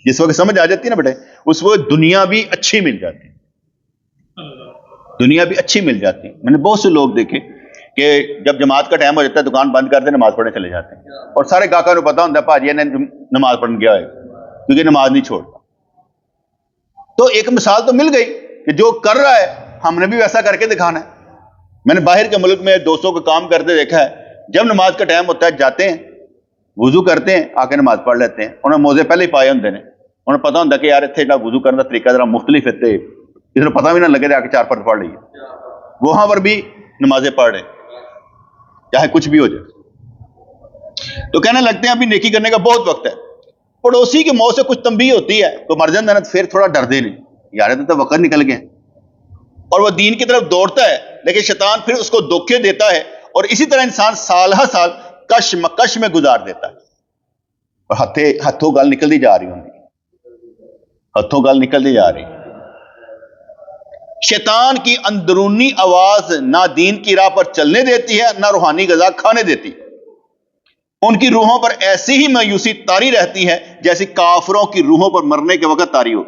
جس وقت سمجھ آ جاتی ہے نا بیٹے, اس وقت دنیا بھی اچھی مل جاتی ہے. دنیا بھی اچھی مل جاتی ہے. میں نے بہت سے لوگ دیکھے کہ جب جماعت کا ٹائم ہو جاتا ہے دکان بند کرتے نماز پڑھنے چلے جاتے ہیں, اور سارے گاہکوں کو پتا ہوتا ہے بھاجی نے نماز پڑھنے گیا ہے, کیونکہ نماز نہیں چھوڑتا. تو ایک مثال تو مل گئی کہ جو کر رہا ہے ہم نے بھی ویسا کر کے دکھانا ہے. میں نے باہر کے ملک میں دوستوں کو کام کرتے دیکھا ہے, جب نماز کا ٹائم ہوتا ہے جاتے ہیں, وضو کرتے ہیں, آ کے نماز پڑھ لیتے ہیں. انہوں نے موزے پہلے ہی پائے ہوتے ہیں, انہیں پتا ہوتا کہ یار اتنے وضو کرنے کا طریقہ ذرا مختلف ہے, اس نے پتا بھی نہ لگے آ کے 4 فرض پڑھ لیے. وہاں پر بھی نمازیں پڑھ رہے چاہے کچھ بھی ہو جائے. تو کہنے لگتے ہیں ابھی نیکی کرنے کا بہت وقت ہے, پڑوسی کی موت سے کچھ تنبیہ ہوتی ہے تو مر جاتا ہے نا، پھر تھوڑا ڈر دے نہیں یار تو وقت نکل گیا، اور وہ دین کی طرف دوڑتا ہے، لیکن شیطان پھر اس کو دھوکے دیتا ہے، اور اسی طرح انسان سال ہر سال کش میں گزار دیتا ہے، اور ہتھوں گل نکلتی جا رہی ہوں، ہتھوں گل نکلتی جا رہی۔ شیطان کی اندرونی آواز نہ دین کی راہ پر چلنے دیتی ہے، نہ روحانی غذا کھانے دیتی۔ ان کی روحوں پر ایسی ہی مایوسی طاری رہتی ہے جیسی کافروں کی روحوں پر مرنے کے وقت طاری ہو۔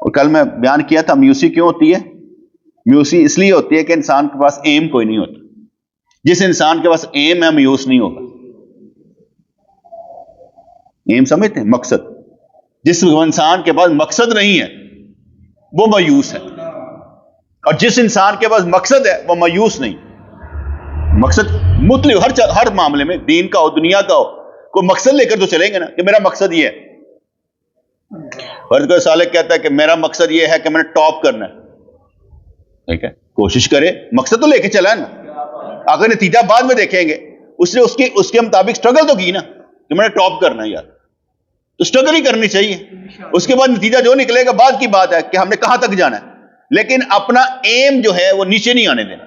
اور کل میں بیان کیا تھا مایوسی کیوں ہوتی ہے؟ مایوسی اس لیے ہوتی ہے کہ انسان کے پاس ایم کوئی نہیں ہوتا۔ جس انسان کے پاس ایم ہے مایوس نہیں ہوگا۔ ایم سمجھتے ہیں؟ مقصد۔ جس انسان کے پاس مقصد نہیں ہے وہ مایوس ہے، اور جس انسان کے پاس مقصد ہے وہ مایوس نہیں۔ مقصد مطلب ہر معاملے میں، دین کا ہو دنیا کا ہو، کوئی مقصد لے کر تو چلیں گے نا کہ میرا مقصد یہ ہے۔ کوئی سالک کہتا ہے کہ میرا مقصد یہ ہے کہ میں نے ٹاپ کرنا ہے، ٹھیک ہے، کوشش کرے، مقصد تو لے کے چلا ہے نا، اگر نتیجہ بعد میں دیکھیں گے، اس نے اس کے مطابق سٹرگل تو کی نا کہ میں نے ٹاپ کرنا ہے، یار تو سٹرگل ہی کرنی چاہیے، اس کے بعد نتیجہ جو نکلے گا بعد کی بات ہے کہ ہم نے کہاں تک جانا ہے، لیکن اپنا ایم جو ہے وہ نیچے نہیں آنے دینا،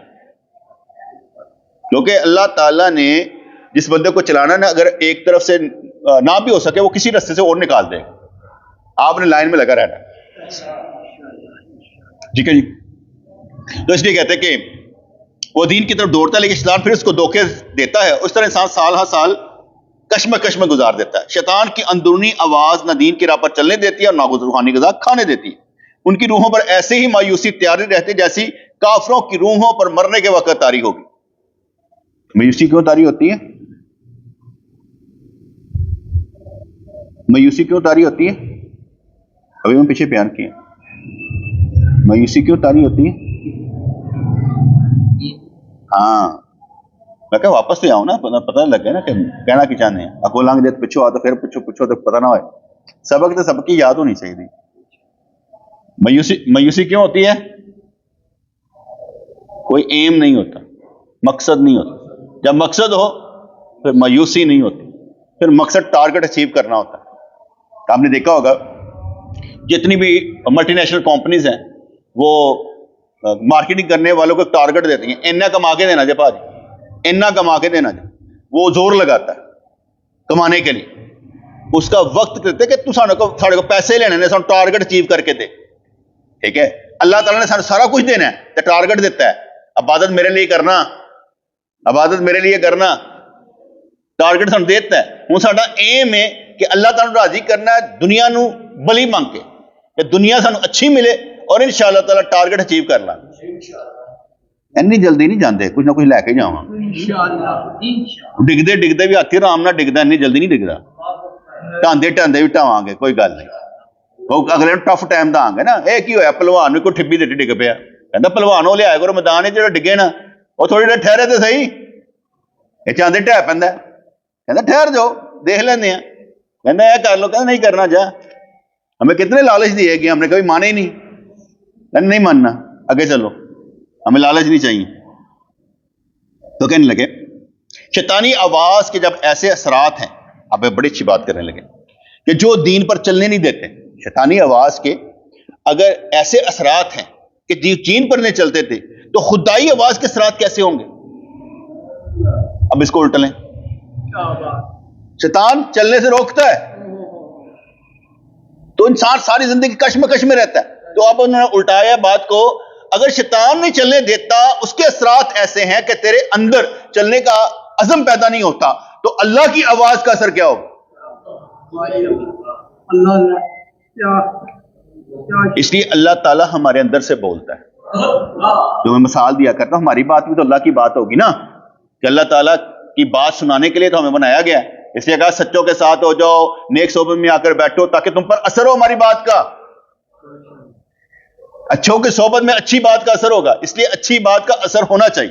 کیونکہ اللہ تعالیٰ نے جس بندے کو چلانا نا، اگر ایک طرف سے نہ بھی ہو سکے وہ کسی رستے سے اور نکال دے، آپ نے لائن میں لگا رہنا، ٹھیک ہے جی۔ تو اس لیے کہتے ہیں کہ وہ دین کی طرف دوڑتا ہے لیکن شیطان پھر اس کو دھوکے دیتا ہے، اس طرح انسان سال ہر سال کش میں گزار دیتا ہے۔ شیطان کی اندرونی آواز نہ دین کی راہ پر چلنے دیتی ہے اور نہ روحانی غذا کھانے دیتی ہے۔ ان کی روحوں پر ایسے ہی مایوسی تیاری رہتی جیسی کافروں کی روحوں پر مرنے کے وقت طاری ہوگی۔ مایوسی کیوں طاری ہوتی ہے؟ مایوسی کیوں طاری ہوتی ہے؟ ابھی میں پیچھے بیان کیا، مایوسی کیوں طاری ہوتی ہے؟ ہاں میں کہ واپس سے آؤں نا، پتہ نہیں لگے نا کہ کہنا کی چاہتے ہیں، اکو لنگ جائے پچھو آ تو پھر پوچھو تو پتہ نہ ہوئے، سبق تو سبق کی یاد ہونی چاہیے تھی۔ مایوسی کیوں ہوتی ہے؟ کوئی ایم نہیں ہوتا، مقصد نہیں ہوتا۔ جب مقصد ہو پھر مایوسی نہیں ہوتی، پھر مقصد ٹارگٹ اچیو کرنا ہوتا ہے۔ آپ نے دیکھا ہوگا جتنی بھی ملٹی نیشنل کمپنیز ہیں وہ مارکیٹنگ کرنے والوں کو ٹارگٹ دیتی ہیں، اینا کما کے دینا جائے بھاجی، اینا کما کے دینا جائے، وہ زور لگاتا ہے کمانے کے لیے، اس کا وقت کرتے کہ تو ساڑھے کو پیسے لینے نے سانو ٹارگٹ اچیو کر کے دے، ٹھیک ہے۔ اللہ تعالیٰ نے سانو سارا کچھ دینا ہے تو ٹارگٹ دیتا ہے، عبادت میرے لیے کرنا، عبادت میرے لیے کرنا، ٹارگٹ سانو دیتا ہے۔ ہوں ساڈا ایم ہے کہ اللہ تعالیٰ راضی کرنا ہے دنیا نو بلی مانگ کے، کہ دنیا سانو اچھی ملے اور انشاءاللہ تعالیٰ ٹارگٹ اچیو کر لاں۔ اینی جلدی نہیں جاندے، کچھ نہ کچھ لے کے جاواں، ڈگدے بھی ہاتھی آرام نہ ڈگدا، اینی جلدی نہیں ڈگدا، ٹاندے بھی ٹاواں گے، کوئی گل نہیں، وہ اگلے ٹف ٹائم داں گے نا۔ اے کی ہویا پہلوان نوں کوئی ٹھبی دے ڈگ پیا، کہندا پہلوانوں لے آئے کرو میدان وچ، جڑا ڈگے نا وہ تھوڑی دیر ٹھہرے تے صحیح، یہ چاندے ٹھہ پیندا، کہندا ٹھہر جاؤ دیکھ لیندے ہیں، کہندا اے کر لو، کہندا نہیں کرنا، جا ہمیں کتنے لالچ دیے گئے، ہم نے کبھی مانے ہی نہیں، کہندا نہیں ماننا، آگے چلو، ہمیں لالچ نہیں چاہیے۔ تو کہنے لگے شیطانی آواز کے جب ایسے اثرات ہیں، اب بڑی اچھی بات کرنے لگے کہ جو دین پر چلنے نہیں دیتے، شیطانی آواز کے اگر ایسے اثرات ہیں کہ دین پر نہیں چلتے تھے تو خدائی آواز کے اثرات کیسے ہوں گے؟ اب اس کو الٹ لیں، شیطان چلنے سے روکتا ہے تو انسان ساری زندگی کشمکش میں رہتا ہے، تو اب انہوں نے الٹایا بات کو، اگر شیطان نہیں چلنے دیتا اس کے اثرات ایسے ہیں کہ تیرے اندر چلنے کا عزم پیدا نہیں ہوتا، تو اللہ کی آواز کا اثر کیا ہوگا؟ اس لیے اللہ تعالیٰ ہمارے اندر سے بولتا ہے، جو میں مثال دیا کرتا ہوں، ہماری بات بھی تو اللہ کی بات ہوگی نا، کہ اللہ تعالیٰ کی بات سنانے کے لیے تو ہمیں بنایا گیا ہے، اس لیے کہا سچوں کے ساتھ ہو جاؤ، نیک صحبت میں آ کر بیٹھو تاکہ تم پر اثر ہو ہماری بات کا۔ اچھوں کی صحبت میں اچھی بات کا اثر ہوگا، اس لیے اچھی بات کا اثر ہونا چاہیے۔